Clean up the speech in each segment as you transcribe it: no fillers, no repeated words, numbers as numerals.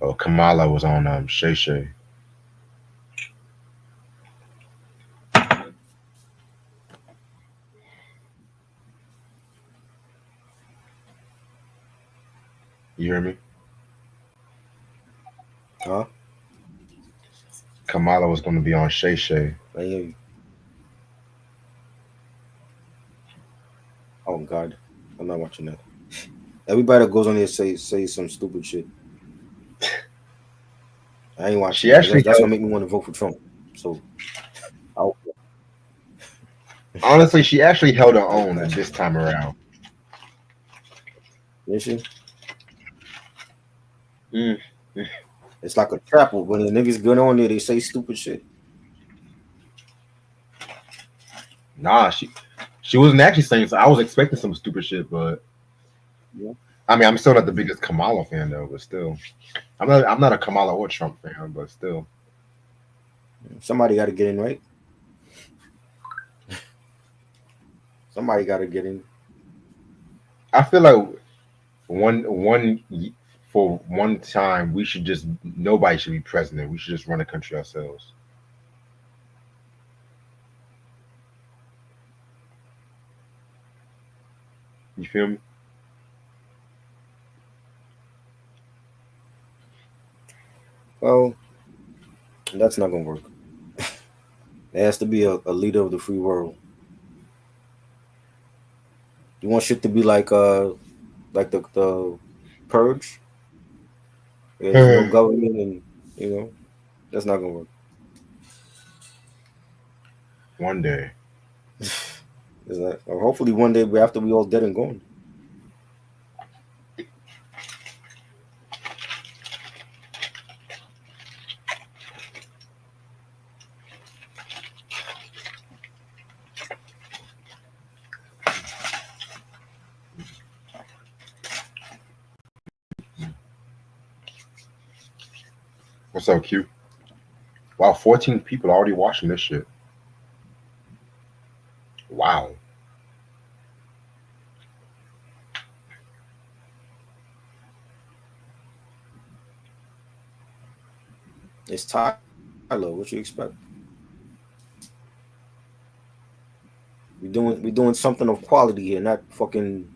Oh, Kamala was on Shay Shay. You hear me? Huh? Kamala was going to be on Shay Shay. I hear you. Oh God, I'm not watching that. Everybody that goes on there say some stupid shit. I ain't watching She that because actually that's held. gonna make me want to vote for Trump. So I'll Honestly, she actually held her own pass on this that. time around. You see, Mm. it's like a trap. When the niggas get on there, they say stupid shit. Nah, she wasn't actually saying. So I was expecting some stupid shit, but Yeah. I mean, I'm still not the biggest Kamala fan though. But still, I'm not a Kamala or Trump fan, but still, Somebody got to get in, right? Somebody got to get in. I feel like for one time we should just nobody should be president. We should just run the country ourselves. You feel me? Well, that's not gonna work. There has to be a leader of the free world. You want shit to be like the purge. There's no government, and you know that's not gonna work. One day. Is that, or hopefully one day after we all dead and gone. What's up, Q? Wow, 14 people already watching this shit. Wow. It's Tyler. What you expect? We doing something of quality here, not fucking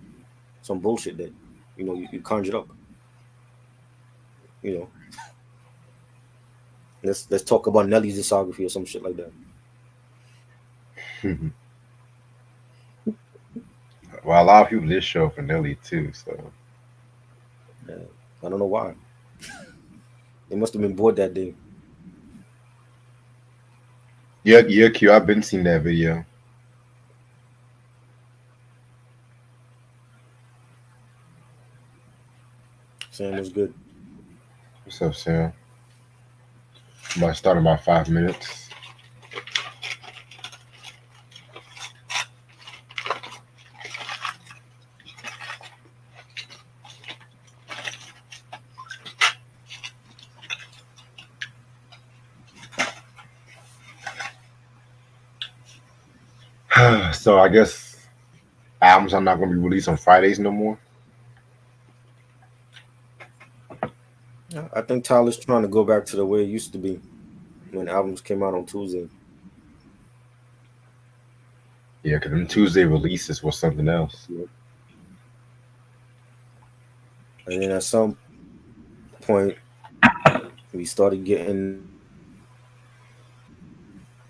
some bullshit that you conjured up. You know, let's talk about Nelly's discography or some shit like that. Well, a lot of people did show up for Nelly too. So Yeah, I don't know why. They must have been bored that day. yeah, yeah, Q. I've been seeing that video. Sam was good. What's up, Sam? I'm about to start in about 5 minutes. So I guess albums are not going to be released on Fridays no more. Yeah, I think Tyler's trying to go back to the way it used to be when albums came out on Tuesday. Yeah, because them Tuesday releases was something else. Yeah. And then at some point we started getting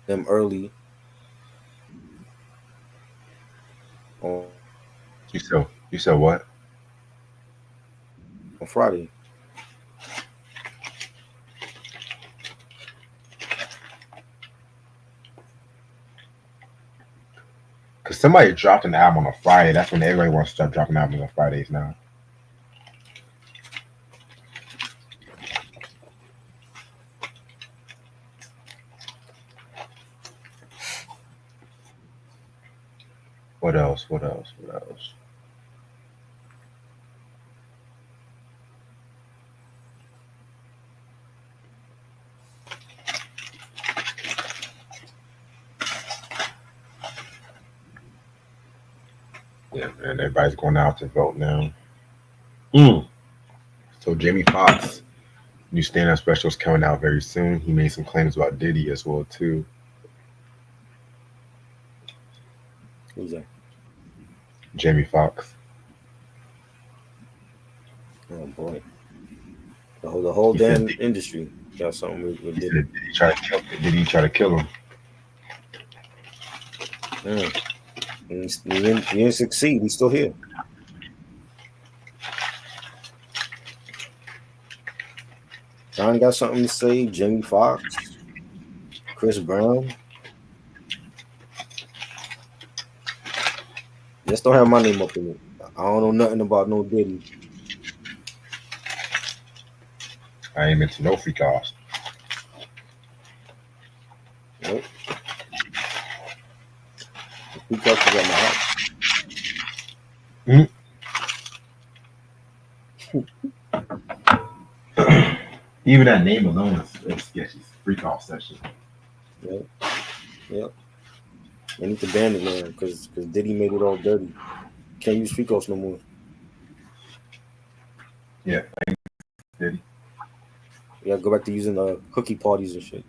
them early You said what? on Friday. Because somebody dropped an album on a Friday. That's when everybody wants to start dropping albums on Fridays now. What else? What else? What else? Yeah, man. Everybody's going out to vote now. Mm. So Jamie Foxx New stand-up specials coming out very soon. He made some claims about Diddy as well too. Who's that? Jamie Foxx. Oh boy, the whole He said damn industry got something with he Diddy. said Did he try to kill him? Mm. He didn't succeed. He's still here. John got something to say. Jamie Foxx, Chris Brown. Just don't have my name up in it. I don't know nothing about no Diddy. I ain't into no freak offs. Nope. The peacocks is at my house. Even that name alone is sketchy. Freak off session. Yep. Yep. They need to ban it now because Diddy made it all dirty. Can't use peacocks no more. Yeah, Diddy. You gotta go back to using hooky parties and shit.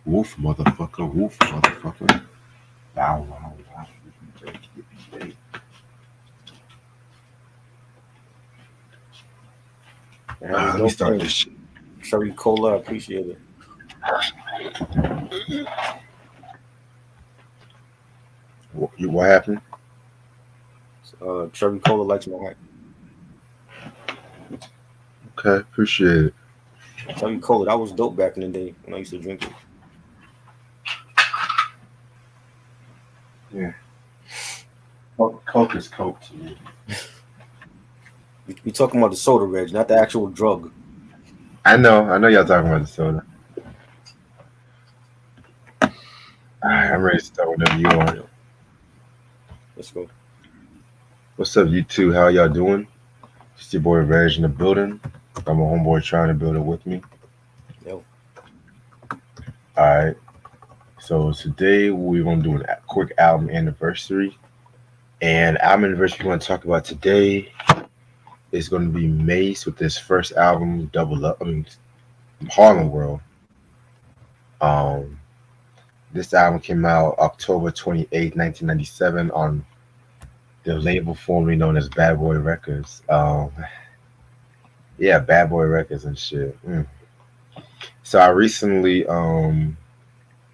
Woof, motherfucker. Woof, motherfucker. Wow, wow, wow. Let me start this shit. Cherry Cola, I appreciate it. What happened? Cherry Cola likes my hat. Okay, appreciate it. Cherry Cola, that was dope back in the day when I used to drink it. Yeah. Coke is Coke to me. We talking about the soda, Reg, not the actual drug. I know y'all talking about the soda. Alright, I'm ready to start whenever you are. Let's go. What's up, you two? How y'all doing? It's your boy Reg in the building. I'm a homeboy trying to build it with me. Yo. Alright. So today we're gonna do a quick album anniversary. And album anniversary we want to talk about today is going to be Mace with his first album, Harlem World. This album came out October 28th, 1997 on the label formerly known as Bad Boy Records. Yeah, Bad Boy Records and shit. So I recently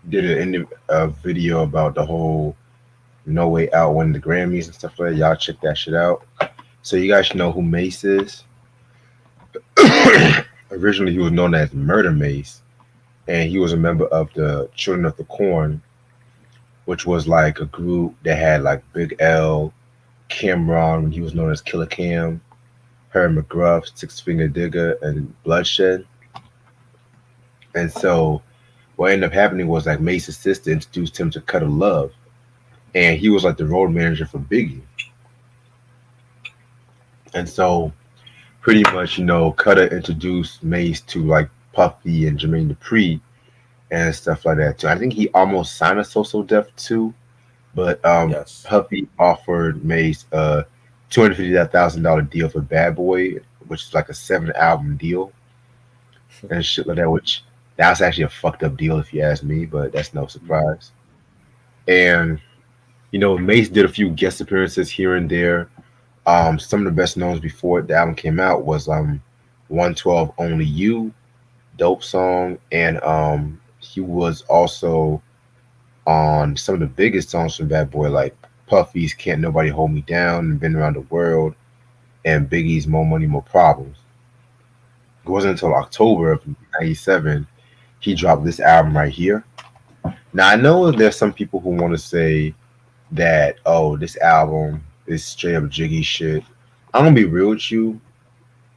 did a video about the whole No Way Out winning the Grammys and stuff like that. Y'all check that shit out. So you guys should know who Mace is. Originally, he was known as Murder Mace, and he was a member of the Children of the Corn, which was like a group that had like Big L, Cameron, when he was known as Killer Cam, Herb McGruff, Six Finger Digger, and Bloodshed. And so what ended up happening was like Mace's sister introduced him to Cutter Love, and he was like the road manager for Biggie. And so pretty much, Cutter introduced Mace to like Puffy and Jermaine Dupri and stuff like that too. I think he almost signed a So Def too, but Yes. Puffy offered Mace a $250,000 deal for Bad Boy, which is like a 7-album deal and shit like that. Which that's actually a fucked up deal if you ask me, but that's no surprise. And Mace did a few guest appearances here and there. Some of the best knowns before the album came out was 112 Only You, dope song, and he was also on some of the biggest songs from Bad Boy, like Puffy's Can't Nobody Hold Me Down and Been Around the World, and Biggie's More Money, More Problems. It wasn't until October of '97 he dropped this album right here. Now I know there's some people who want to say that, oh, this album is straight up jiggy shit. I'm gonna be real with you.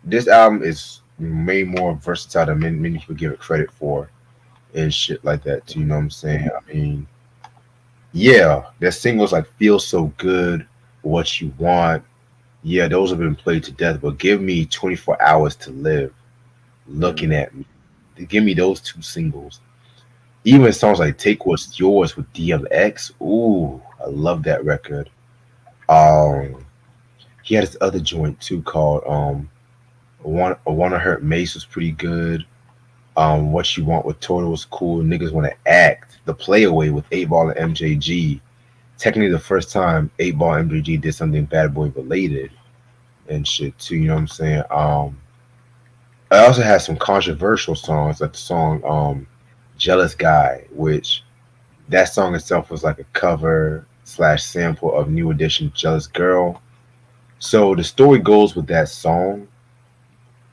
This album is way more versatile than many people give it credit for, and shit like that too. You know what I'm saying? I mean, yeah, their singles like "Feel So Good," "What You Want," yeah, those have been played to death. But give me 24 Hours to Live, Looking at Me, Give me those two singles. Even songs like "Take What's Yours" with DMX. Ooh, I love that record. Um, he had this other joint too called "I Wanna Hurt Mace" was pretty good. "What You Want" with Total was cool. "Niggas Wanna Act." The Playaway with 8 Ball and MJG. Technically, the first time 8 Ball and MJG did something Bad Boy related and shit too. You know what I'm saying? I also had some controversial songs, like the song "Jealous Guy," which that song itself was like a cover slash sample of New Edition "Jealous Girl." So the story goes with that song.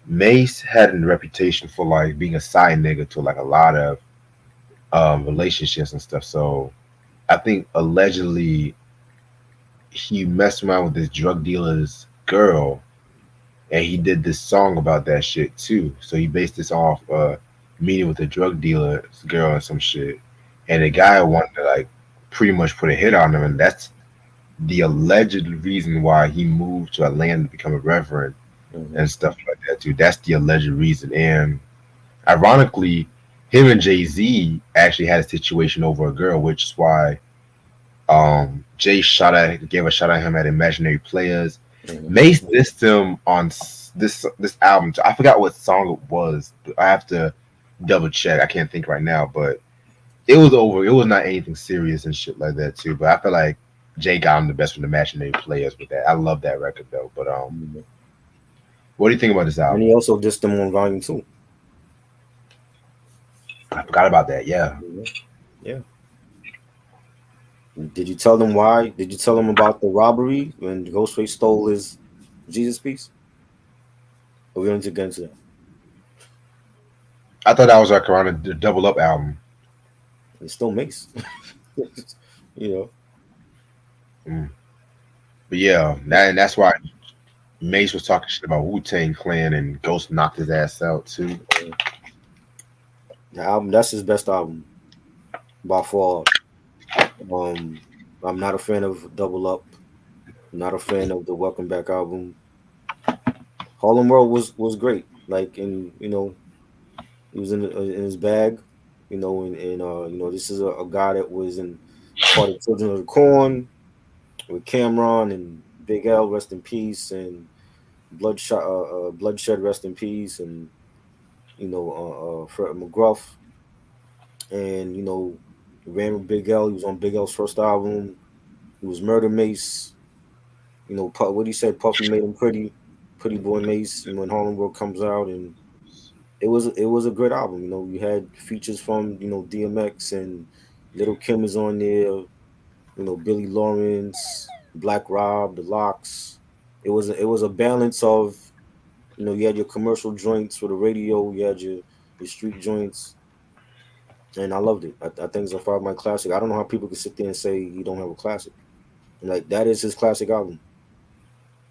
Mace had a reputation for like being a side nigga to like a lot of relationships and stuff. So I think allegedly he messed around with this drug dealer's girl, and he did this song about that shit too. So he based this off meeting with the drug dealer's girl and some shit, and the guy wanted to like pretty much put a hit on him, and that's the alleged reason why he moved to Atlanta to become a reverend Hmm. and stuff like that too. That's the alleged reason. And ironically, him and Jay Z actually had a situation over a girl, which is why Jay gave a shot at him at Imaginary Players. Hmm. Mace dissed him on this album. I forgot what song it was. I have to double check. I can't think right now, but it was over. It was not anything serious and shit like that too. But I feel like Jay got him the best from Imaginary Players with that. I love that record though. But what do you think about this And album? he also dissed them on Volume 2. I forgot about that. Yeah. Mhm. Yeah. Did you tell them why? Did you tell them about the robbery when Ghostface stole his Jesus piece? Or we don't need to get into that. I thought that was like around the Double Up album. It still makes. you know. Mm. But yeah, that's why Mace was talking shit about Wu Tang Clan and Ghost knocked his ass out too. The album, that's his best album by far. Um, I'm not a fan of Double Up. I'm not a fan of the Welcome Back album. Harlem World was great. Like, and he was in his bag. This is a guy that was in a part of Children of the Corn with Cameron and Big L, rest in peace, and Bloodshed, rest in peace, and Fred McGruff, and ran with Big L. He was on Big L's first album. He was Murder Mace. What he said, Puffy made him pretty boy Mace. When Harlem World comes out, and it was a good album. You had features from DMX, and Little Kim is on there. Billy Lawrence, Black Rob, The Locks. It was a balance of you had your commercial joints for the radio, you had your street joints, and I loved it. I think it's a 5 my classic. I don't know how people can sit there and say you don't have a classic. And like that is his classic album.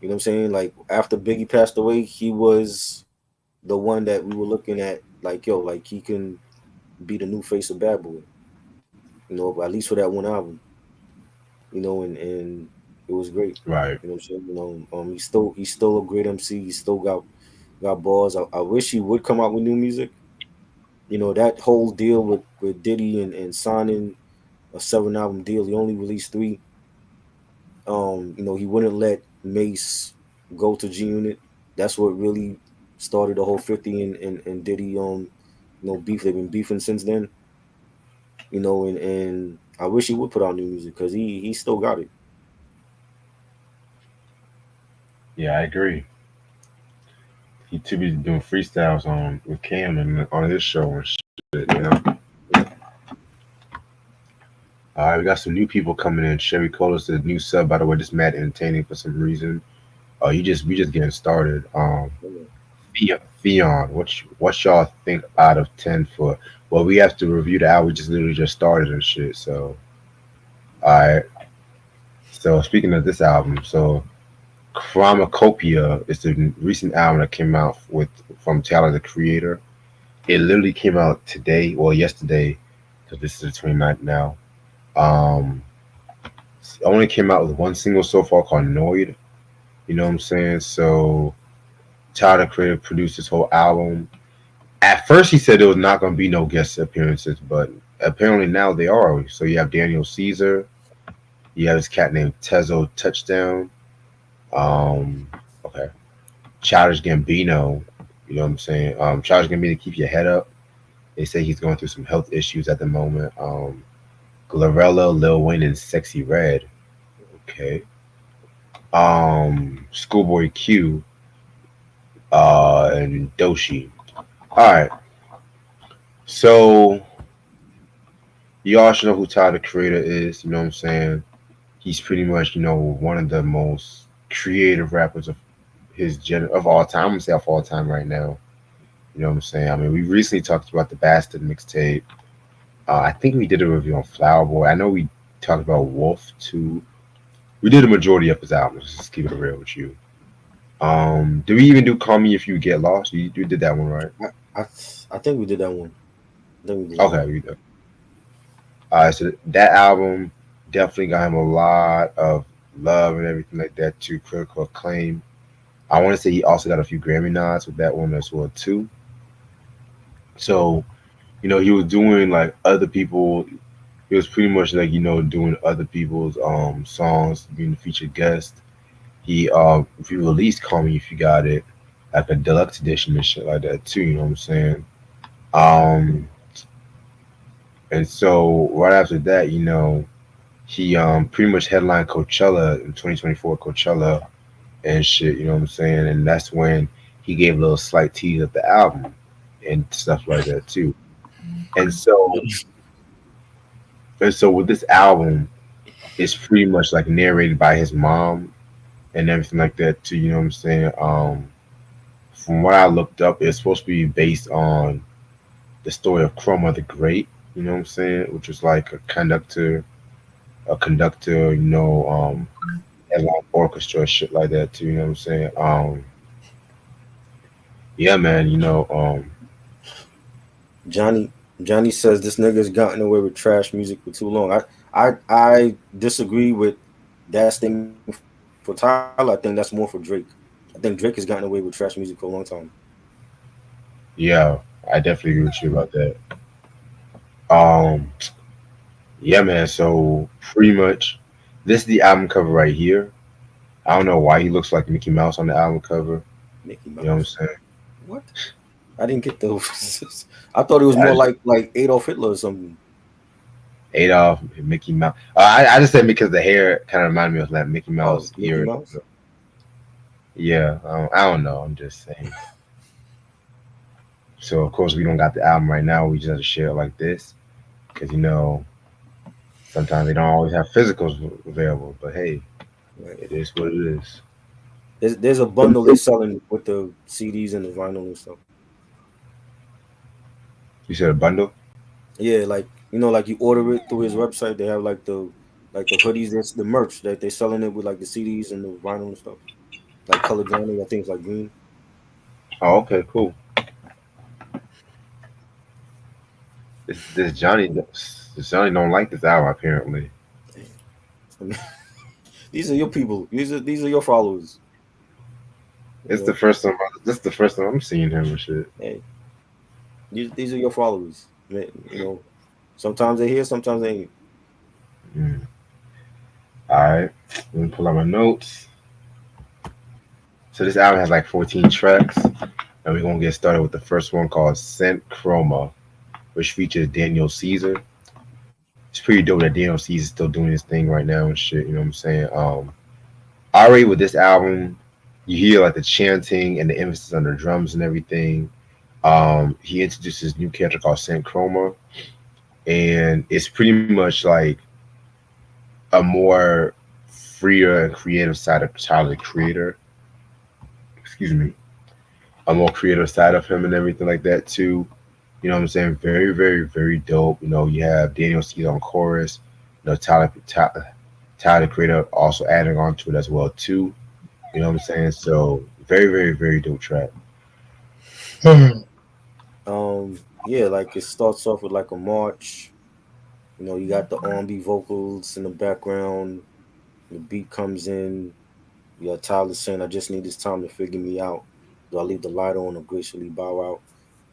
You know what I'm saying? Like after Biggie passed away, he was the one that we were looking at like, yo, like he can be the new face of Bad Boy. At least for that one album. And it was great. Right. You know what I'm saying? He's still a great MC. He still got balls. I wish he would come out with new music. That whole deal with Diddy and signing a 7 album deal. He only released 3. He wouldn't let Mace go to G Unit. That's what really started the whole 50 and Diddy beef. They've been beefing since then. And I wish he would put out new music because he still got it. Yeah, I agree. He too be doing freestyles on with Cam and on his show and shit. All right, we got some new people coming in. Sherry Cola said new sub. By the way, this mad entertaining for some reason. We just getting started. Theon, what y'all think out of 10 for? Well, we have to review the album. We just literally just started and shit. So, all right. So speaking of this album, so CHROMAKOPIA is the recent album that came out with from Tyler the Creator. It literally came out today, well yesterday, because this is the 29th now. Um, it only came out with one single so far called Noid. You know what I'm saying? So Tyler the Creator produced this whole album. At first, he said there was not going to be no guest appearances, but apparently now they are. So you have Daniel Caesar, you have this cat named Tezo Touchdown, um, okay, Childish Gambino. You know what I'm saying? Childish Gambino, keep your head up. They say he's going through some health issues at the moment. Glorilla, Lil Wayne, and Sexy Red. Okay. Schoolboy Q, and Doshi. All right. So you all should know who Tyler the Creator is. You know what I'm saying? He's pretty much, one of the most creative rappers of of all time. I'm gonna say of all time right now. You know what I'm saying? I mean, we recently talked about the Bastard mixtape. I think we did a review on Flower Boy. I know we talked about Wolf too. We did a majority of his albums. Just keep it real with you. Do we even do Call Me If You Get Lost? You did that one, right? I I think we did that one. I think we did that Okay, one. we did. So that album definitely got him a lot of love and everything like that too. Critical acclaim. I want to say he also got a few Grammy nods with that one as well too. So he was doing like other people. He was pretty much like doing other people's songs, being the featured guest. He released "Call Me If You Got It," like a deluxe edition and shit like that too. You know what I'm saying? Um, and so right after that, he pretty much headlined Coachella in 2024 Coachella and shit. You know what I'm saying? And that's when he gave a little slight tease of the album and stuff like that too. And so with this album, it's pretty much like narrated by his mom and everything like that too. You know what I'm saying? From what I looked up, it's supposed to be based on the story of Chroma the Great. You know what I'm saying? Which was like a conductor. Headline orchestra, shit like that too. You know what I'm saying? Yeah, man. Johnny Johnny says this nigga's gotten away with trash music for too long. I disagree with that statement for Tyler. I think that's more for Drake. I think Drake has gotten away with trash music for a long time. Yeah, I definitely agree with you about that. Um, yeah, man. So pretty much, this is the album cover right here. I don't know why he looks like Mickey Mouse on the album cover. Mickey You know what I'm Mouse. saying? What? I didn't get those. I thought it was more Yeah, like Adolf Hitler or something. Adolf, Mickey Mouse. I just said because the hair kind of reminded me of that Mickey Oh, Mouse Mickey ear. Mouse. Yeah, I don't know. I'm just saying. So of course we don't got the album right now. We just have to share it like this because sometimes they don't always have physicals available. But hey, Right. it is what it is. There's a bundle they selling with the CDs and the vinyl and stuff. You said a bundle? Yeah, like like you order it through his website. They have like the hoodies. That's the merch that they selling it with like the CDs and the vinyl and stuff. Like colored vinyl. I think it's like green. Oh, okay, cool. This Johnny don't like this album apparently. Damn. I mean, these are your people. These are your followers. You It's the know, first time. This is the first time I'm seeing him and shit. hey, these are your followers. Man, sometimes they here, sometimes they ain't. Mm. All right, let me pull out my notes. So this album has like 14 tracks, and we're gonna get started with the first one called "Scent Chroma," which features Daniel Caesar. It's pretty dope that Daniel Caesar's still doing his thing right now and shit. You know what I'm saying? Already with this album, you hear like the chanting and the emphasis on the drums and everything. He introduces this new character called Saint Chroma, and it's pretty much like a more freer and creative side of Tyler the Creator. Excuse me, a more creative side of him and everything like that too. You know what I'm saying? Very, very, very dope. You have Daniel Caesar on chorus. Tyler the Creator also adding on to it as well too. You know what I'm saying? So very, very, very dope track. Yeah, like it starts off with like a march. You got the R&B vocals in the background. The beat comes in. You got Tyler saying, "I just need this time to figure me out. Do I leave the light on or gracefully bow out?"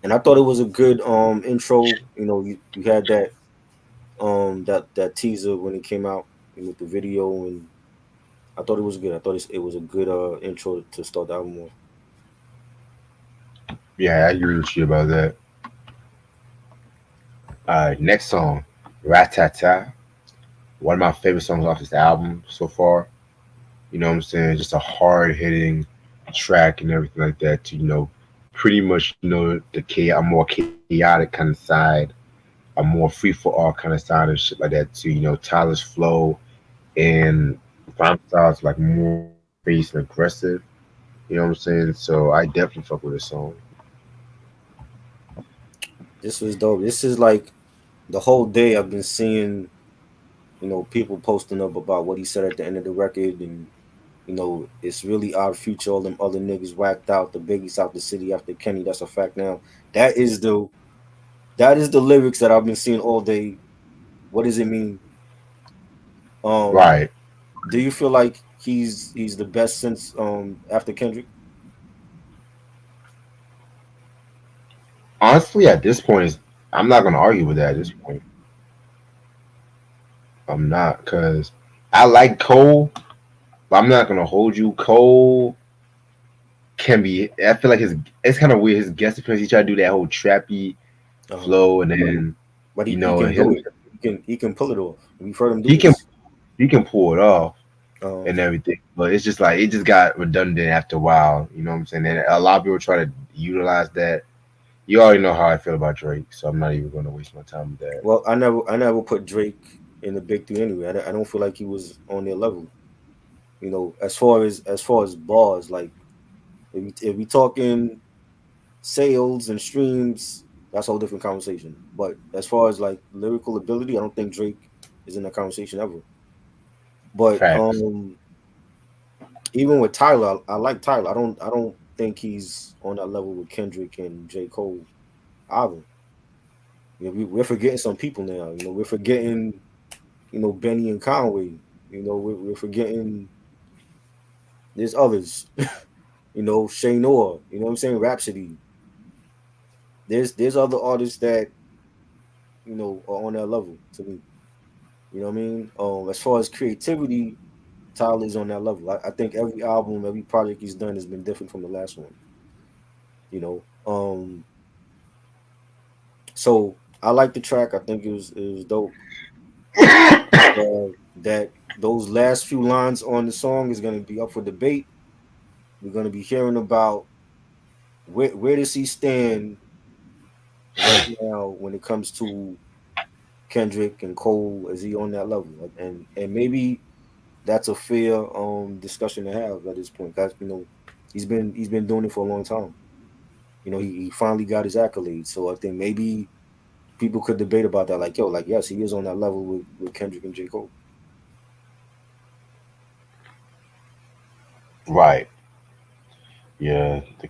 And I thought it was a good intro. You had that teaser when it came out with the video, and I thought it was good. I thought it was a good intro to start the album off. Yeah, I agree with you about that. Next song, Ratata. One of my favorite songs off this album so far. You know what I'm saying? Just a hard hitting track and everything like that to, pretty much, a more chaotic kind of side, a more free for all kind of side and shit like that to, Tyler's flow and rhyme styles like more fast and aggressive. You know what I'm saying? So I definitely fuck with this song. This was dope. This is like the whole day I've been seeing, people posting up about what he said at the end of the record, and it's really our future. All them other niggas whacked out. The biggest out the city after Kenny. That's a fact now. That is the that is the lyrics that I've been seeing all day. What does it mean? Um, Right. do you feel like he's the best since after Kendrick? Honestly, at this point, I'm not gonna argue with that. At this point, I'm not because I like Cole, but I'm not gonna hold you. Cole can be. I feel like his. It's kind of weird. His guest appearance. He tried to do that whole trappy Uh-huh. flow, and then But you he know can do him. it. He can pull it off. We've heard him do He can this. he can pull it off Um, and everything, but it's just like it just got redundant after a while. You know what I'm saying? And a lot of people try to utilize that. You already know how I feel about Drake, so I'm not even going to waste my time with that. well, I never put Drake in the big three anyway. I don't feel like he was on their level. As far as bars, like if we talking sales and streams, that's a whole different conversation. But as far as like lyrical ability, I don't think Drake is in that conversation ever. But Facts. even with Tyler, I like Tyler. I don't think he's on that level with Kendrick and J. Cole either. We're forgetting some people now. We're forgetting, Benny and Conway. We're forgetting there's others. Shay Noah. You know what I'm saying? Rhapsody. There's other artists that are on that level to me. You know what I mean? As far as creativity, Tyler's on that level. I think every album, every project he's done has been different from the last one. You know. So I like the track. I think it was dope. I think that those last few lines on the song is gonna be up for debate. We're gonna be hearing about where does he stand right now when it comes to Kendrick and Cole. Is he on that level? And maybe that's a fair discussion to have at this point. Because he's been doing it for a long time. He finally got his accolades. So I think maybe people could debate about that. Like, yo, like, yes, he is on that level with Kendrick and J. Cole. Right. Yeah. The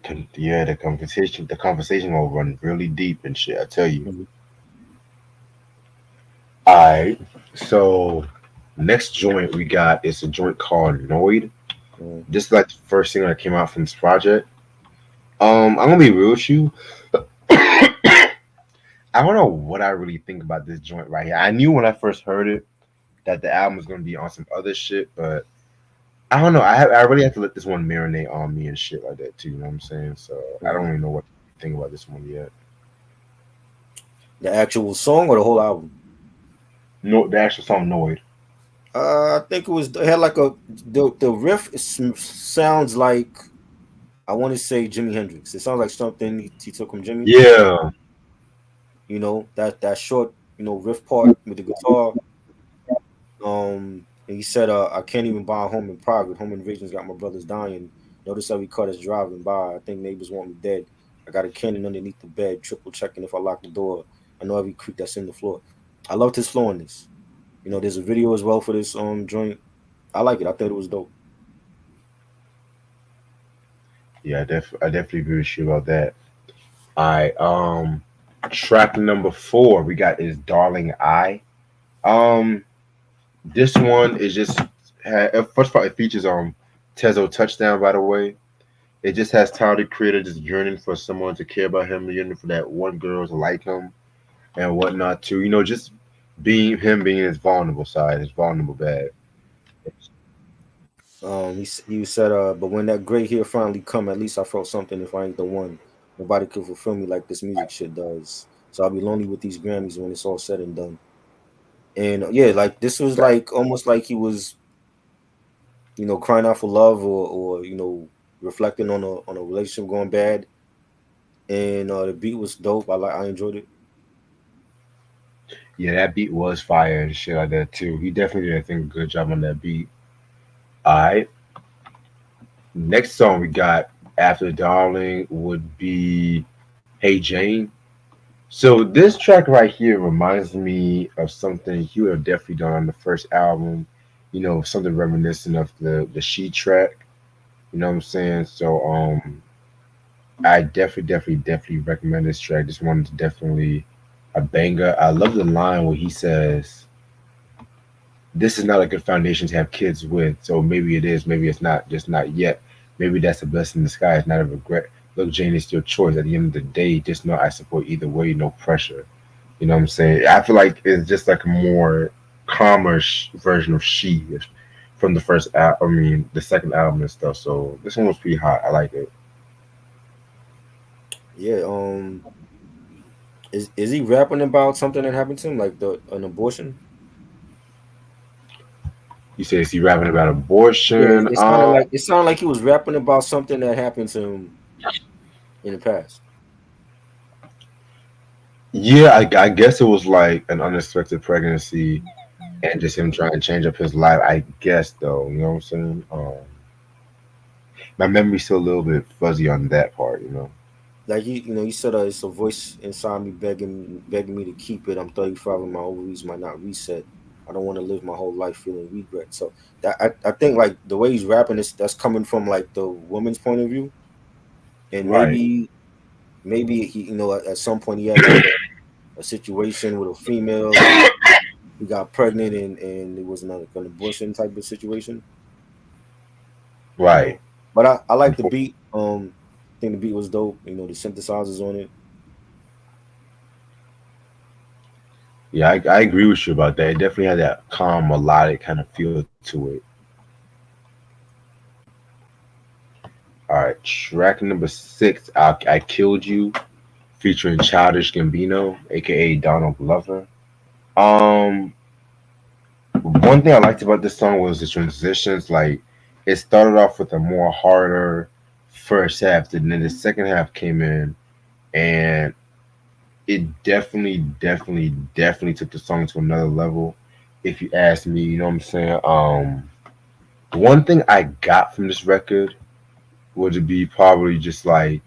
conversation will run really deep and shit. I tell you. Mhm. All right. So next joint we got is a joint called Noid. Mhm. This is like the first single that came out from this project. I'm gonna be real with you. I don't know what I really think about this joint right here. I knew when I first heard it that the album was gonna be on some other shit, but I don't know. I really have to let this one marinate on me and shit like that too. You know what I'm saying? So I don't Mhm. really know what to think about this one yet. The actual song or the whole album? No, the actual song Noid. I think it had like the riff sounds like, I want to say Jimi Hendrix. It sounds like something he took from Jimi. Yeah, That short riff part with the guitar. And he said, I can't even buy a home in private. Home invasions got my brothers dying. Notice every car that's driving by. I think neighbors want me dead. I got a cannon underneath the bed, triple checking if I lock the door. I know every creak that's in the floor. I loved his flow on this. There's a video as well for this joint. I like it. I thought it was dope. yeah, I definitely agree with you about that. All right, track number 4 we got is Darling I. Um, this one is just first of all it features Tezo touchdown by the way. It just has Tyler the Creator just yearning for someone to care about him, yearning for that one girl to like him and whatnot too. Just being him being his vulnerable side, his vulnerable bad. He said, but when that gray hair finally come, at least I felt something. If I ain't the one, nobody could fulfill me like this music shit does. So I'll be lonely with these Grammys when it's all said and done. And yeah, like this was like almost like he was, crying out for love or reflecting on a relationship going bad. And the beat was dope. I enjoyed it. Yeah, that beat was fire and shit like that too. He definitely did, I think, a good job on that beat. All right. Next song we got after Darling would be Hey Jane. So this track right here reminds me of something he would have definitely done on the first album. Something reminiscent of the She track. You know what I'm saying? So I definitely recommend this track. This one is definitely a banger. I love the line where he says, "This is not a good foundation to have kids with. So maybe it is, maybe it's not, just not yet. Maybe that's a blessing in disguise, not a regret. Look, Jane, it's your choice. At the end of the day, just know I support either way, no pressure." You know what I'm saying? I feel like it's just like a more calmer version of She from the first album. I mean, the second album and stuff. So this one was pretty hot. I like it. Yeah. Is he rapping about something that happened to him, like an abortion? You say, is he rapping about Yeah, abortion? it sounded like he was rapping about something that happened to him in the past. Yeah, I guess it was like an unexpected pregnancy and just him trying to change up his life. I guess though, you know what I'm saying? My memory's still a little bit fuzzy on that part. Like he said, it's a voice inside me begging me to keep it. I'm 35 and my ovaries might not reset. I don't want to live my whole life feeling regret. So I think like the way he's rapping is that's coming from like the woman's point of view, and Right, maybe he at some point he had like a situation with a female and he got pregnant and it was an abortion type of situation, you right. know. But I like the beat. I think the beat was dope. The synthesizers on it. Yeah, I agree with you about that. It definitely had that calm, melodic kind of feel to it. All right, track number 6, I Killed You, featuring Childish Gambino, aka Donald Glover. Um, One thing I liked about this song was the transitions. Like, it started off with a more harder first half, and then the second half came in, and it definitely took the song to another level. If you ask me, you know what I'm saying. One thing I got from this record would be probably just like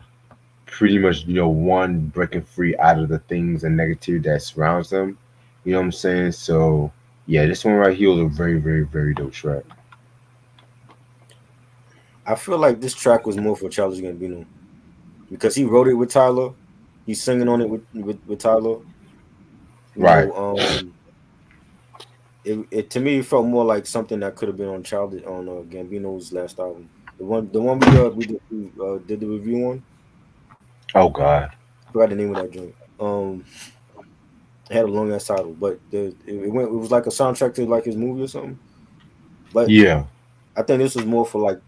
pretty much one breaking free out of the things and negativity that surrounds them. You know what I'm saying? So yeah, this one right here was a very dope track. I feel like this track was more for Childish Gambino because he wrote it with Tyler. He's singing on it with Tyler. You Right. know, it to me it felt more like something that could have been on Gambino's last album. The one we did the review on. Oh God. Forgot the name of that joint. It had a long ass title, but it was like a soundtrack to like his movie or something. But Yeah. I think this was more for like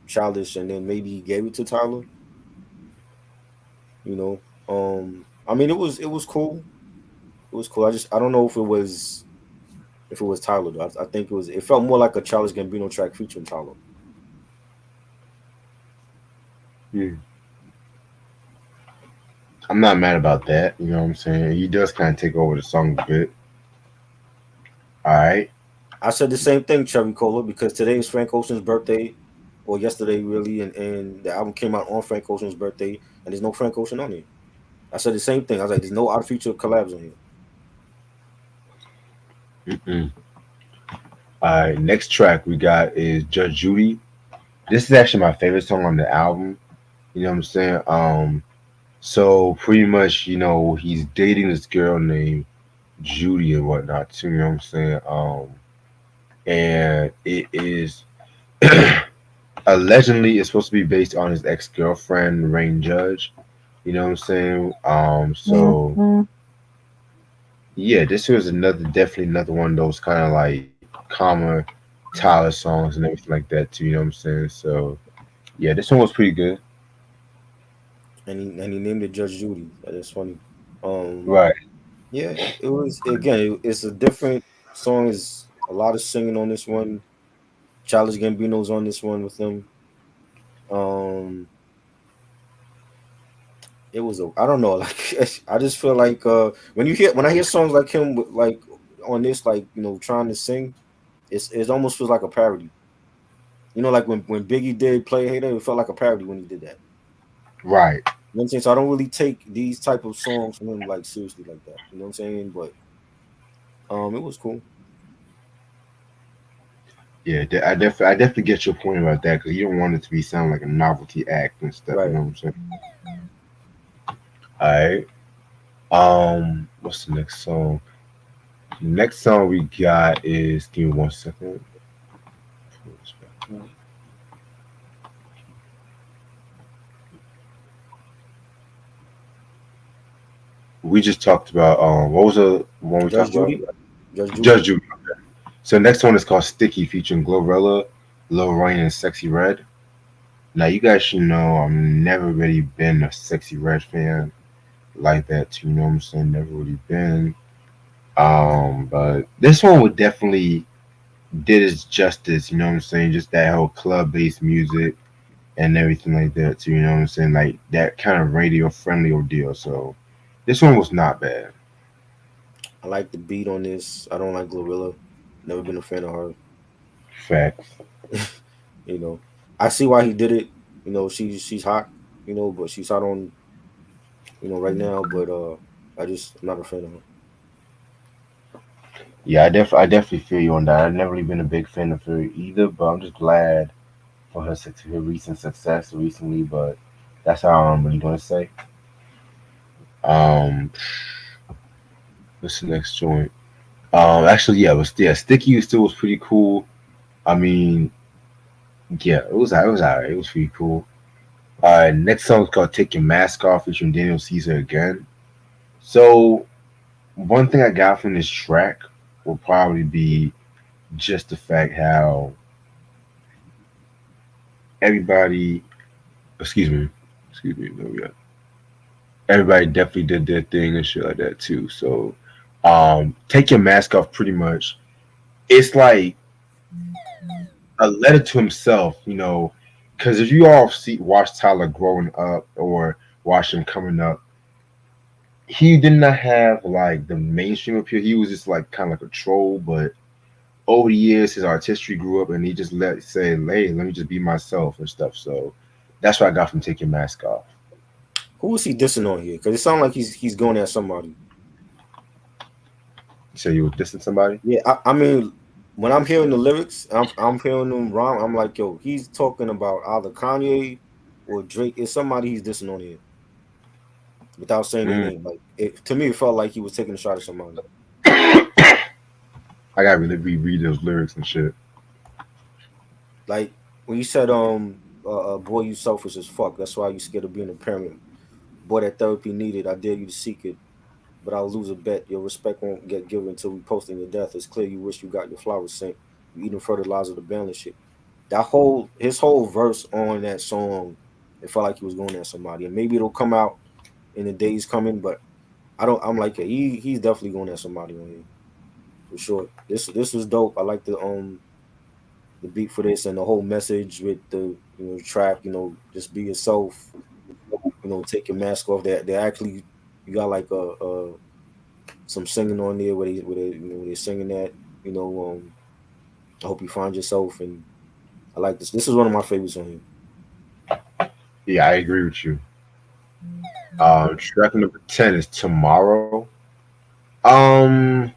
Childish, and then maybe he gave it to Tyler. You know, I mean it was cool. It was cool. I don't know if it was Tyler though. I think it felt more like a Childish Gambino track featuring Tyler. Hmm. I'm not mad about that. You know what I'm saying? He does kind of take over the song a bit. All right. I said the same thing, Cherry Cola, because today is Frank Ocean's birthday, or yesterday really, and the album came out on Frank Ocean's birthday, and there's no Frank Ocean on here. I said the same thing. I was like, there's no Odd Future collabs on here. Mm-mm. All right. Next track we got is Judge Judy. This is actually my favorite song on the album. You know what I'm saying? So pretty much, he's dating this girl named Judy and whatnot too. You know what I'm saying? And it is Allegedly, it's supposed to be based on his ex girlfriend, Rain Judge. You know what I'm saying? So yeah, this was another definitely another one of those kind of like calmer Tyler songs and everything like that too. You know what I'm saying? So yeah, this one was pretty good. And he named it Judge Judy. That's funny. Um, Right. yeah, it was again. It's a different song. Is a lot of singing on this one. Childish Gambino's on this one with him. Um, it was a I don't know. Like I just feel like when I hear songs like him like on this like trying to sing, it almost feels like a parody. Like when Biggie did Play Hater, it felt like a parody when he did that. Right. You know what I'm saying? So I don't really take these type of songs from him like seriously like that. You know what I'm saying? But it was cool. Yeah, I definitely get your point about that because you don't want it to be sound like a novelty act and stuff. You Right. know what I'm saying? All right. What's the next song? The next song we got is. Give me 1 second. We just talked about what was the one we Judge talked about? Judy. Judge Judy. Judge Judy. So next one is called Sticky featuring Glorilla, Lil Wayne, and Sexy Red. Now you guys should know I've never really been a Sexy Red fan like that. You know what I'm saying? Never really been. But this one would definitely did its justice. You know what I'm saying? Just that whole club based music and everything like that. Too, you know what I'm saying? Like that kind of radio friendly ordeal. So this one was not bad. I like the beat on this. I don't like Glorilla. Never been a fan of her. Facts. you know, I see why he did it. She's hot. But she's hot on right now. But I'm not a fan of her. Yeah, I definitely feel you on that. I've never really been a big fan of her either, but I'm just glad for her recent success recently. But that's how I'm really gonna say. Um, what's the next joint? Actually, yeah, Sticky still was pretty cool. I mean, yeah, it was alright. It was pretty cool. Next song is called "Take Your Mask Off" featuring Daniel Caesar again. So one thing I got from this track will probably be just the fact how everybody, excuse me, no, yeah, everybody definitely did their thing and shit like that too. So, take your mask off. Pretty much, it's like a letter to himself, because if you all watch Tyler growing up or watch him coming up, he did not have like the mainstream appeal. He was just like kind of like a troll, but over the years, his artistry grew up, and he just hey, let me just be myself and stuff. So that's what I got from taking mask off. Who is he dissing on here? Because it sounds like he's going at somebody. So you were dissing somebody? Yeah, I mean, when I'm hearing the lyrics, I'm hearing them rhyme. I'm like, yo, he's talking about either Kanye or Drake. It's somebody he's dissing on here without saying their Mm. name. Like to me, it felt like he was taking a shot at somebody. I gotta really reread those lyrics and shit. Like when you said, boy, you selfish as fuck. That's why you scared of being a parent. Boy, that therapy needed. I dare you to seek it, but I'll lose a bet. Your respect won't get given until we post in your death. It's clear you wish you got your flowers sent. You eating fertilizer to balance shit. His whole verse on that song, it felt like he was going at somebody. And maybe it'll come out in the days coming, but I'm like, yeah, he's definitely going at somebody on here for sure. This was dope. I like the beat for this and the whole message with the track. Just be yourself. Take your mask off. They actually you got like some singing on there where they're singing that. I hope you find yourself, and I like this. This is one of my favorites on here. Yeah, I agree with you. Track number 10 is Tomorrow. Um,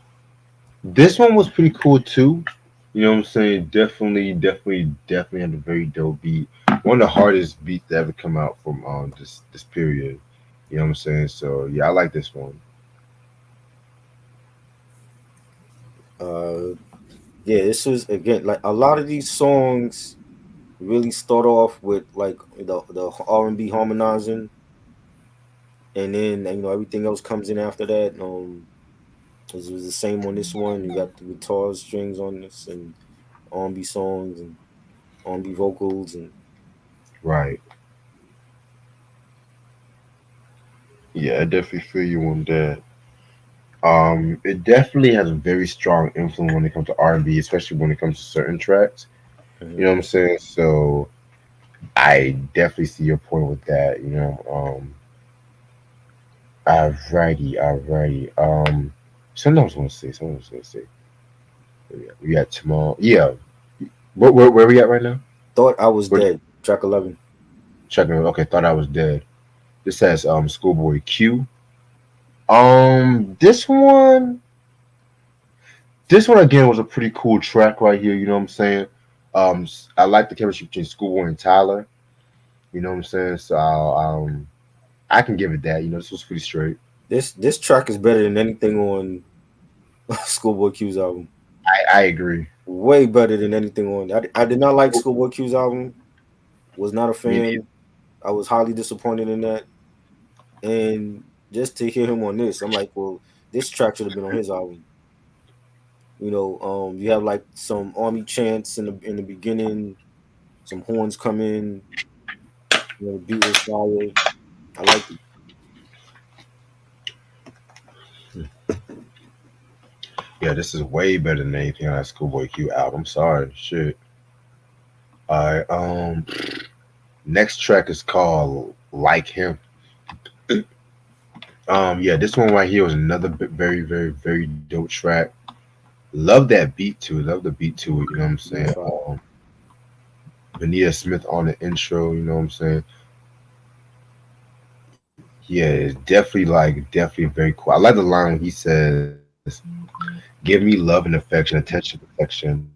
this one was pretty cool too. You know what I'm saying? Definitely had a very dope beat. One of the hardest beats to ever come out from this period. You know what I'm saying? So yeah, I like this one. Uh, yeah, this was again like a lot of these songs. really start off with like the R&B harmonizing, and then everything else comes in after that. It was the same on this one. You got the guitar strings on this and R&B songs and R&B vocals and Right. Yeah, I definitely feel you on that. It definitely has a very strong influence when it comes to R&B, especially when it comes to certain tracks. You mhm. know what I'm saying? So I definitely see your point with that. Alrighty, alrighty. Something I was gonna say. Something I was gonna say. We got tomorrow. Yeah. Where we at right now? Thought I Was We're Dead, track 11. checking. Okay, thought I was dead. This has Schoolboy Q. This one. This one again was a pretty cool track right here. You know what I'm saying? I like the chemistry between Schoolboy and Tyler. You know what I'm saying? So I can give it that. This was pretty straight. This track is better than anything on Schoolboy Q's album. I agree. Way better than anything on. I did not like Schoolboy Q's album. Was not a I mean, fan. I was highly disappointed in that. And just to hear him on this, I'm like, well, this track should have been on his album. You have like some army chants in the beginning, some horns come in. The beat was fire. I like it. yeah, this is way better than anything on that Schoolboy Q album. Sorry, shit. All right. Next track is called "Like Him." Yeah, this one right here was another very, very, very dope track. Love that beat to it. Love the beat to it. You know what I'm Beat was saying? fire. Benita Smith on the intro. You know what I'm saying? Yeah, it's definitely very cool. I like the line when he says, "Give me love and affection, attention, protection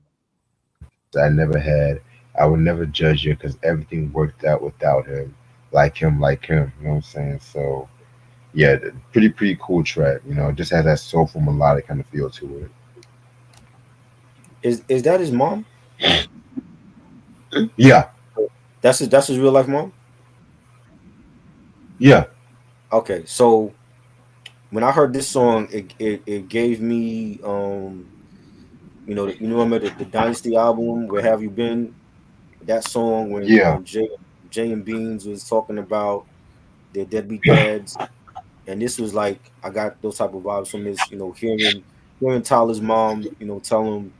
that I never had. I would never judge you because everything worked out without him. Like him, like him." You know what I'm saying? So yeah, pretty cool track. It just has that soulful melodic kind of feel to it. Is that his mom? Yeah, That's his real life mom? yeah, Okay, so when I heard this song, it gave me remember the Dynasty album, Where Have You Been? That song when yeah, Jay and Beans was talking about their deadbeat dads, and this was like I got those type of vibes from this. Hearing Tyler's mom, tell him,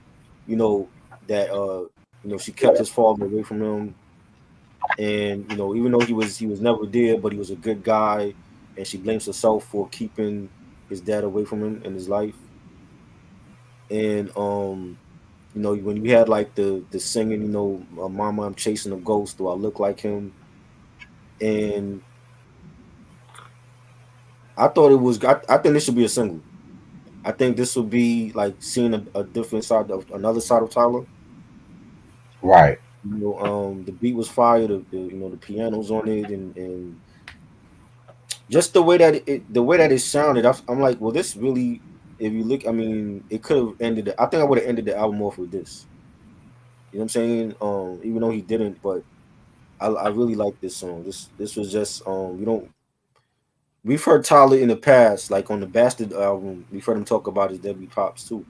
you know that she kept his father away from him, and even though he was never there, but he was a good guy, and she blames herself for keeping his dad away from him in his life, and when you had like the singing, Mama, I'm chasing a ghost, do I look like him? And I thought it was. I think this should be a single. I think this would be like seeing a different side of another side of Tyler. right, The beat was fire. The pianos on it, and just the way that it sounded. I'm like, well, this really. If you look, I mean, it could have ended. I think I would have ended the album off with this. You know what I'm saying? Even though he didn't, but I really like this song. This was just we've heard Tyler in the past, like on the Bastard album. We've heard him talk about his deadbeat pops too,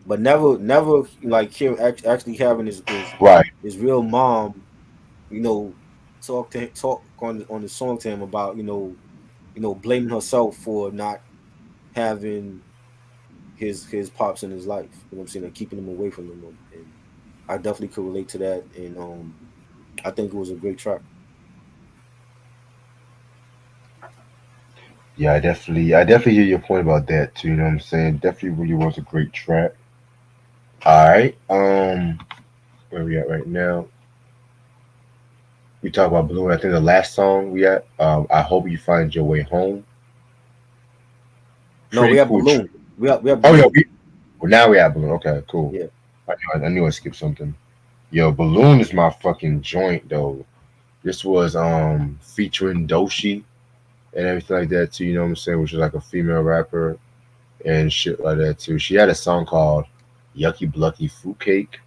but never like him actually having right. his real mom, you know, talk on the song to him about blaming herself for not having his pops in his life. You know what I'm saying? And keeping him away from him, and I definitely could relate to that. And I think it was a great track. Yeah, I definitely hear your point about that too. You know what I'm saying? Definitely really was a great track. All right. Where we at right now? We talk about Balloon. I think the last song we at. I hope you find your way home. No, we Pretty have cool. Balloon. We have Oh yeah. Balloon. Well, now we at Balloon. Okay, cool. Yeah. I knew I skipped something. Yo, Balloon is my fucking joint though. This was featuring Doshi and everything like that too. You know what I'm saying? Which is like a female rapper and shit like that too. She had a song called Yucky Blucky Fruitcake.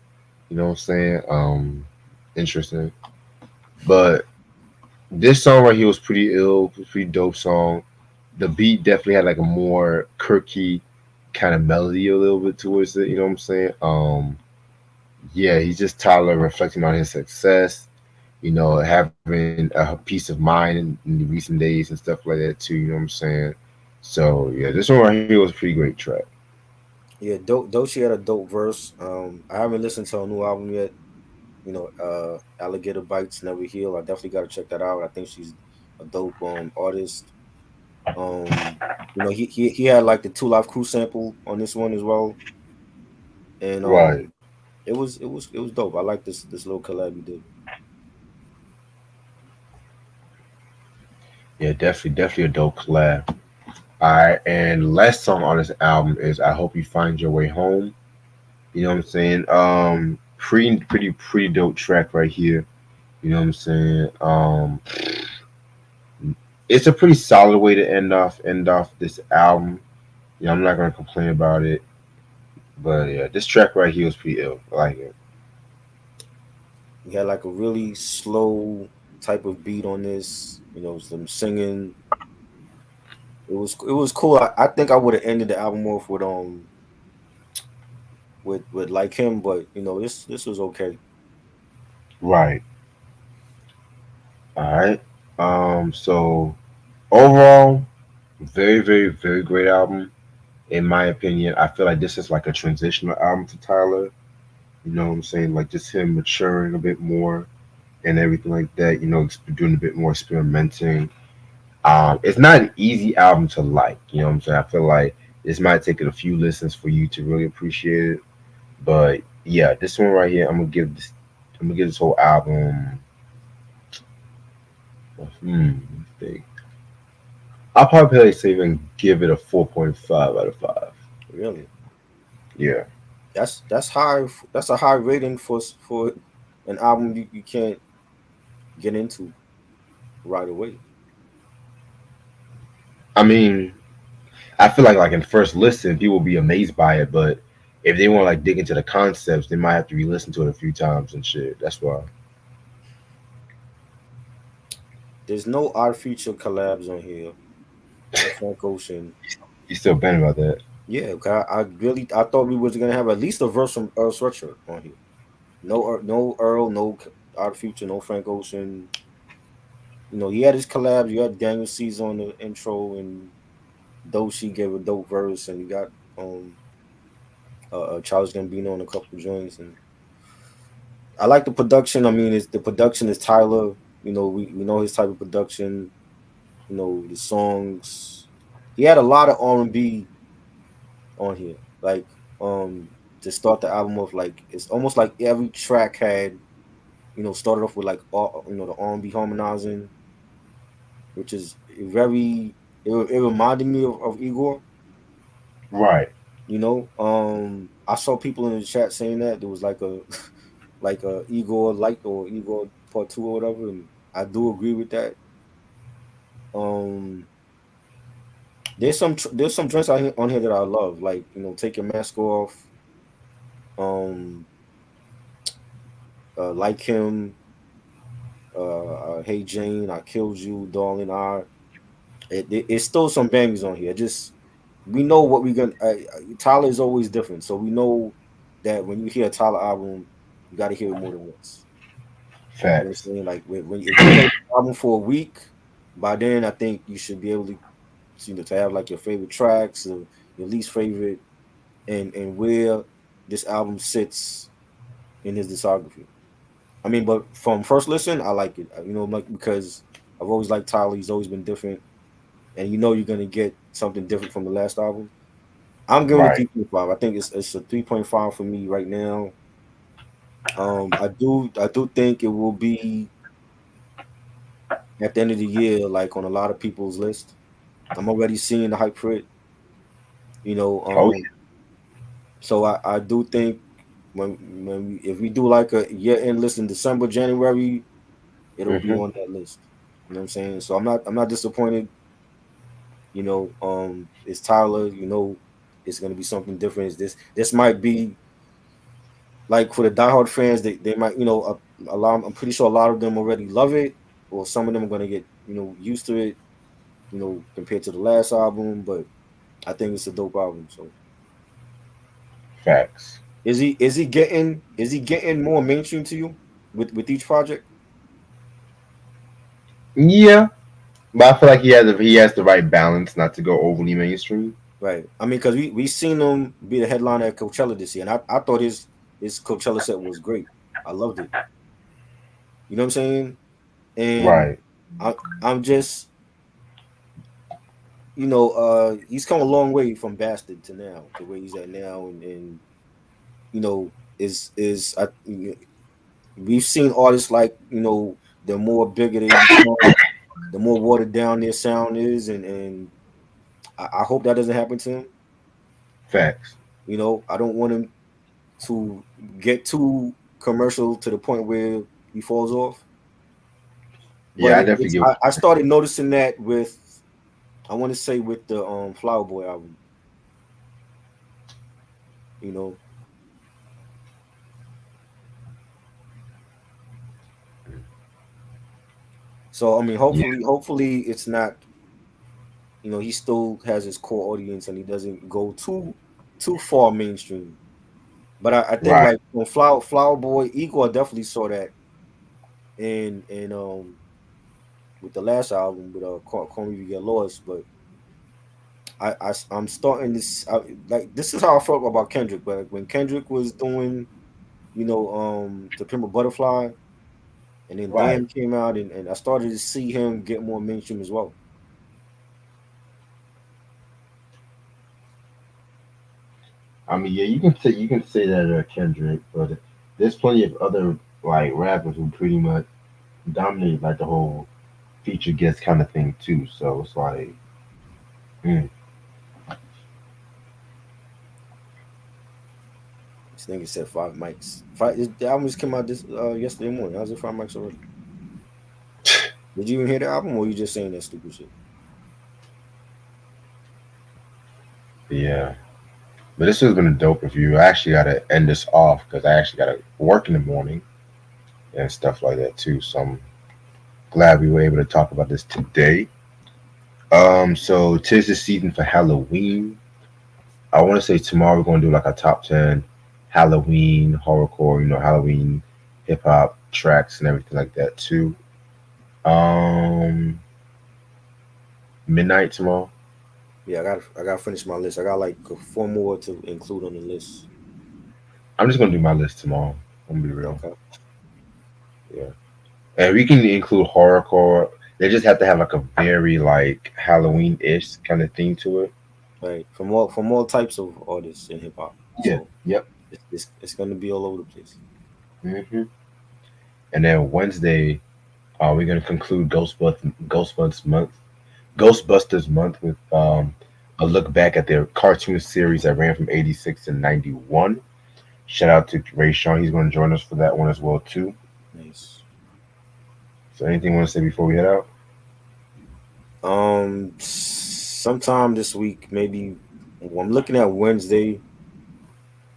You know what I'm saying? interesting. But this song right here was pretty ill, pretty dope song. The beat definitely had like a more quirky kind of melody a little bit towards it. You know what I'm saying? Yeah, he's just Tyler reflecting on his success. You know, having a peace of mind in the recent days and stuff like that too. You know what I'm saying? So yeah, this one right here was a pretty great track. Yeah, Doechii had a dope verse. I haven't listened to a new album yet. Alligator Bites Never Heal. I definitely got to check that out. I think she's a dope artist. Um, he had like the Two Life Crew sample on this one as well, and Right. it was dope. I like this little collab he did. Yeah, definitely a dope collab. All right, and last song on this album is "I Hope You Find Your Way Home." You know what I'm saying? Pretty dope track right here. You know what I'm saying? It's a pretty solid way to end off this album. Yeah, I'm not gonna complain about it. But yeah, this track right here was pretty ill. I like it. He had like a really slow type of beat on this. Some singing. It was cool. I think I would have ended the album off with like him, but this was okay. Right. All right. So overall, very great album. In my opinion, I feel like this is like a transitional album to Tyler. You know what I'm saying? Like just him maturing a bit more and everything like that. You know, doing a bit more experimenting. It's not an easy album to like. You know what I'm saying? I feel like this might take a few listens for you to really appreciate it. But yeah, this one right here, I'm gonna give this whole album. Let's think. I'll probably say even give it a 4.5 out of 5. Really, Yeah. that's high. That's a high rating for an album you can't get into right away. I mean, I feel like in first listen, people will be amazed by it, but if they want to like dig into the concepts, they might have to re-listen to it a few times and shit. That's why. There's no art feature collabs on here. No Frank Ocean. You still been about that. Yeah, 'cause I thought we was gonna have at least a verse from Earl Sweatshirt on here. No Earl, no art feature, no Frank Ocean. He had his collabs. You had Daniel C's on the intro, and Doechii gave a dope verse, and you got Charles Gambino on a couple joints, and I like the production. I mean, the production is Tyler. We know his type of production. The songs. He had a lot of R&B on here. Like to start the album off, like it's almost like every track had started off with like the R&B harmonizing, which is very. It reminded me of Igor. Right. I saw people in the chat saying that there was like a like a Igor Light or Igor Part Two or whatever, and I do agree with that. Um, there's some drinks on here that I love, like Take Your Mask Off, um, Like Him, Hey Jane, I Killed You, Darling, it's still some bangers on here. Just we know what we're gonna. Tyler is always different, so we know that when you hear a Tyler album, you got to hear it more than once. You know what Facts. I'm saying? Like if you play the album for a week, by then I think you should be able to have like your favorite tracks or your least favorite, and where this album sits in his discography. I mean, but from first listen, I like it. Like because I've always liked Tyler. He's always been different, and you're gonna get something different from the last album. I'm giving it Right. 3.5. I think it's a 3.5 for me right now. I do think it will be at the end of the year, like on a lot of people's list. I'm already seeing the hype for it. You know, Oh um, so I do think if we do like a year end list in December, January, it'll yeah. be on that list. You know what I'm saying? So I'm not disappointed. It's Tyler. It's gonna be something different. This might be like for the diehard fans, they might a lot. I'm pretty sure a lot of them already love it, or some of them are gonna get used to it, compared to the last album. But I think it's a dope album. So Facts. is he getting more mainstream to you with each project? Yeah, but I feel like he has the right balance not to go overly mainstream. Right. I mean, because we seen him be the headliner at Coachella this year, and I thought his Coachella set was great. I loved it. You know what I'm saying? And Right. I I'm just he's come a long way from Bastard to now to where he's at now, and is we've seen artists like the more bigger they become, the more watered down their sound is, and I hope that doesn't happen to him. Facts. I don't want him to get too commercial to the point where he falls off. But Yeah, I definitely get what I started noticing that with, I want to say, with the Flower Boy album. You know, so I mean, you. Yeah. hopefully it's not. He still has his core audience and he doesn't go too far mainstream. But I think Right. like on Flower Boy, Igor definitely saw that in with the last album with Call Me If You Get Lost. But I'm starting this like this is how I felt about Kendrick. But when Kendrick was doing To Pimp a Butterfly, and then Right. Damn came out, and I started to see him get more mainstream as well. I mean, yeah, you can say that Kendrick, but there's plenty of other like rappers who pretty much dominate like the whole feature guest kind of thing too. So it's like, mm, This nigga said 5 mics. The album just came out this yesterday morning. How's it 5 mics already? Did you even hear the album, or you just saying that stupid shit? yeah. But this has been a dope review. I actually got to end this off because I actually got to work in the morning and stuff like that too. So I'm glad we were able to talk about this today. So tis the season for Halloween. I want to say tomorrow we're going to do like a top 10 Halloween horrorcore, Halloween hip hop tracks and everything like that too. Um, Midnight tomorrow. Yeah, I got to finish my list. I got like four more to include on the list. I'm just gonna do my list tomorrow. I'm gonna be real. Okay. Yeah, and we can include horrorcore. They just have to have like a very like Halloween-ish kind of theme to it. Right. From all types of artists in hip hop. Yeah. So Yep. it's gonna be all over the place. hmm And then Wednesday, we're gonna conclude Ghostbusters month with a look back at their cartoon series that ran from '86 to '91. Shout out to Ray Sean. He's going to join us for that one as well too. Nice. So anything you want to say before we head out? Sometime this week, maybe. I'm looking at Wednesday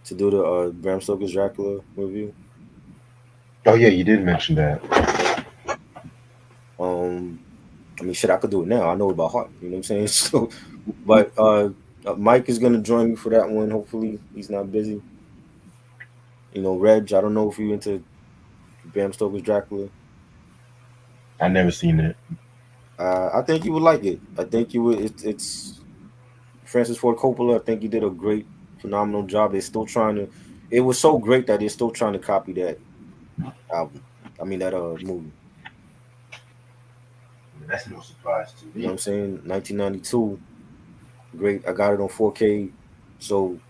to do the Bram Stoker's Dracula review. Oh yeah, you did mention that. Um, I mean, shit, I could do it now. I know it by heart. You know what I'm saying? So, but Mike is gonna join me for that one. Hopefully, he's not busy. Reg, I don't know if you into Bram Stoker's Dracula. I never seen it. I think you would like it. I think you would. It's Francis Ford Coppola. I think he did a great, phenomenal job. They're still trying to. It was so great that they're still trying to copy that album. I mean that movie. That's no surprise to You know what me. I'm saying? 1992. Great. I got it on 4K. So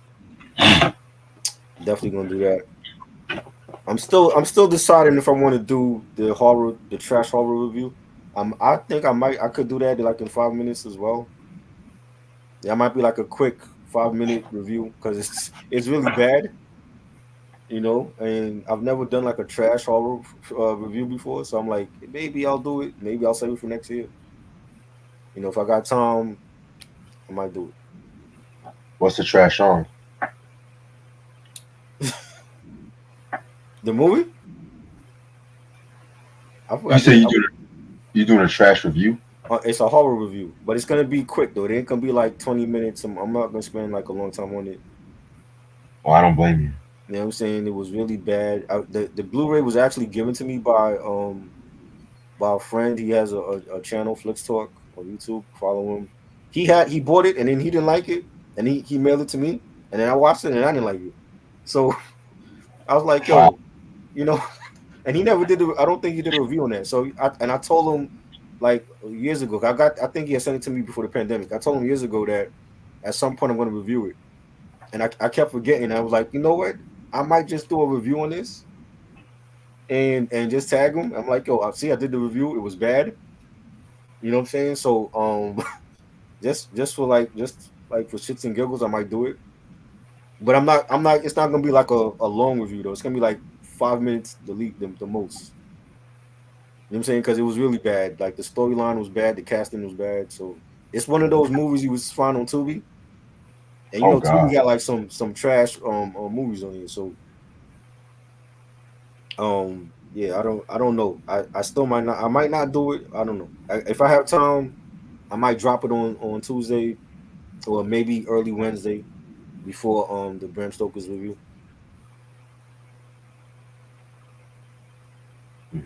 definitely gonna do that. I'm still deciding if I want to do the trash horror review. I think I could do that like in 5 minutes as well. Yeah, I might be like a quick 5 minute review because it's really bad, and I've never done like a trash horror review before. So I'm like, maybe I'll do it. Maybe I'll save it for next year. If I got time, I might do What's the trash on? it. The movie? I You forgot. say you doing a trash review? It's a horror review, but it's gonna be quick though. It ain't gonna be like 20 minutes. I'm not gonna spend like a long time on it. Well, I don't blame you. You know what I'm saying? It was really bad. The Blu-ray was actually given to me by a friend. He has a channel, Flicks Talk on YouTube. Follow him. He bought it and then he didn't like it, and he mailed it to me, and then I watched it and I didn't like it. So I was like, Wow. yo, you know, and he never did. I don't think he did a review on that. So I told him like years ago. I think he had sent it to me before the pandemic. I told him years ago that at some point I'm going to review it, and I kept forgetting. I was like, you know what? I might just do a review on this and just tag him. I'm like, yo, I see, I did the review. It was bad. You know what I'm saying? So just like for shits and giggles, I might do it. But I'm not. It's not gonna be like a long review though. It's gonna be like 5 minutes, the most. You know what I'm saying? Because it was really bad. Like the storyline was bad, the casting was bad. So it's one of those movies you was find on Tubi, and you Oh know Tubi God. got like some trash movies on here. So yeah, I don't know. I still might not. I might not do it. I don't know. If I have time, I might drop it on Tuesday or maybe early Wednesday before the Bram Stoker's review. Hmm.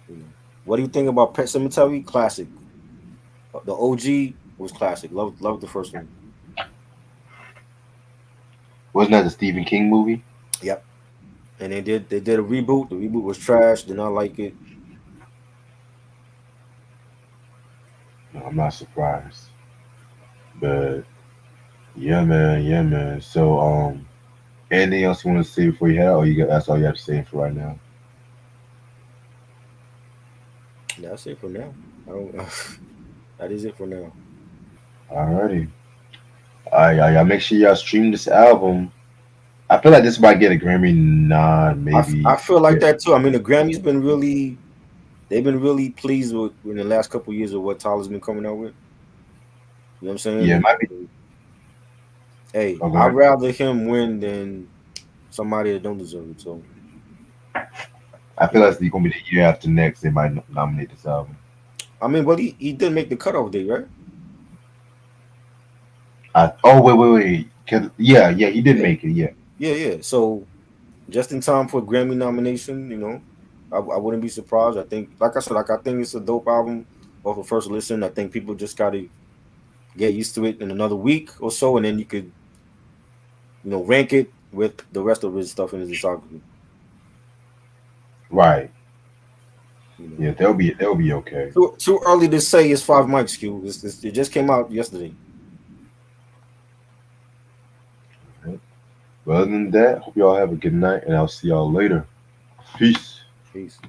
You know. What do you think about Pet Cemetery? Classic. The OG was classic. Loved the first one. Wasn't that the Stephen King movie? Yep. And they did a reboot. The reboot was trash. Did not like it. No, I'm not surprised. But yeah, man, yeah, man. So anything else you want to say before you head out, or you got that's all you have to say for right now? That's it for now. I don't. That is it for now. Alrighty. Y'all make sure y'all stream this album. I feel like this might get a Grammy nod, I maybe. feel like Yeah, that too. I mean, the Grammys been really they've been really pleased with in the last couple of years of what Tyler's been coming out with. You know what I'm saying? yeah, it And might be. hey, Oh, go I'd ahead. rather him win than somebody that don't deserve it. So I you feel like know, it's gonna be the year after next. They might nominate this album. I mean, but he did make the cutoff date, right? Oh wait. Yeah, he did Yeah, make it. Yeah. yeah. So just in time for a Grammy nomination, you know, I wouldn't be surprised. I think, like I said, like I think it's a dope album off a first listen. I think people just got to get used to it in another week or so, and then you could, you know, rank it with the rest of his stuff in his discography. Right. You know, Yeah, they'll be okay. too early to say it's five mics. Q. It just came out yesterday. Right. Well, other than that, hope y'all have a good night, and I'll see y'all later. Peace. Peace.